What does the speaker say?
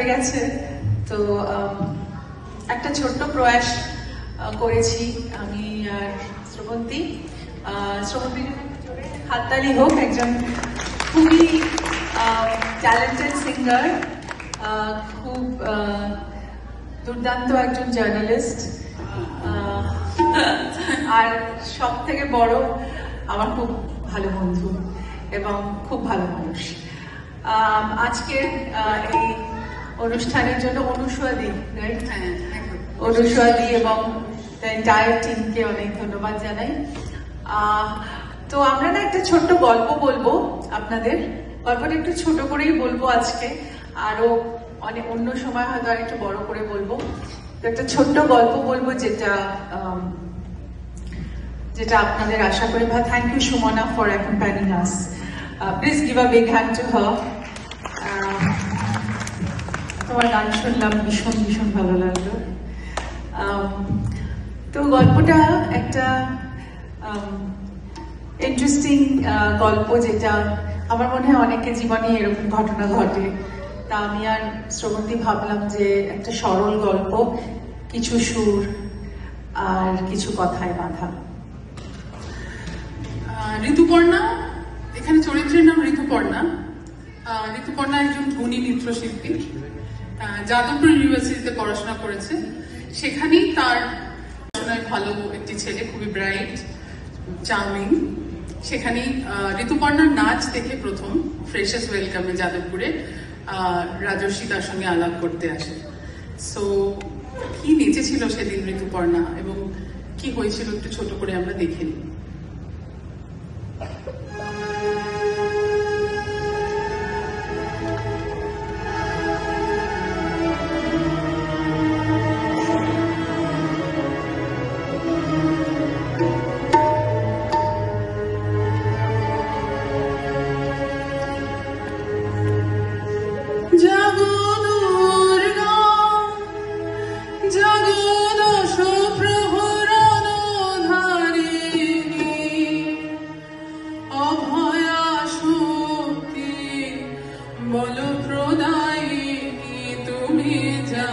গেছে, তো একটা ছোট্ট প্রয়াস করেছি আমি আর শ্রবন্তী। শ্রবন্তীর হাততালি হোক, একজন খুবই ট্যালেন্টেড সিঙ্গার, খুব দুর্দান্ত একজন জার্নালিস্ট, আর সব থেকে বড় আমার খুব ভালো বন্ধু এবং খুব ভালো মানুষ। আজকের এই অনুষ্ঠানের জন্য অনুসুয়াদি, অনুসুয়াদি এবং এন্টায়ার টিমকে অনেক ধন্যবাদ জানাই। তো আমরা না একটা ছোট্ট গল্প বলবো আপনাদের, গল্পটা একটু ছোট করেই বলবো আজকে, আরো অনেক অন্য সময় হয়তো আর একটু বড় করে বলবো। তো একটা ছোট্ট গল্প বলবো যেটা যেটা আপনাদের আশা করি। Thank you Sumana for accompanying us. Please give a big hand to her. তোমার গান শুনলাম, ভীষণ ভীষণ ভালো লাগলো। তো গল্পটা একটা ইন্টারেস্টিং গল্প, যেটা আমার মনে হয় অনেকের জীবনে এরকম ঘটনা ঘটে। তা আমি আর শ্রবন্তী ভাবলাম যে একটা সরল গল্প, কিছু সুর আর কিছু কথায় বাঁধা। ঋতুপর্ণা, এখানে চরিত্রের নাম ঋতুপর্ণা। ঋতুপর্ণা একজন ধনী নৃত্যশিল্পী, যাদবপুর ইউনিভার্সিটিতে পড়াশোনা করেছে। সেখানেই তার পড়াশোনায় ভালো একটি ছেলে, খুবই ব্রাইট, চার্মিং। সেখানেই ঋতুপর্ণার নাচ দেখে প্রথম ফ্রেশার্স ওয়েলকামে যাদবপুরে রাজস্বী তার সঙ্গে আলাপ করতে আসে। সো কি নেচেছিল সেদিন ঋতুপর্ণা এবং কি হয়েছিল একটু ছোট করে আমরা দেখে নিই। বল প্রদায়িনী তুমি যা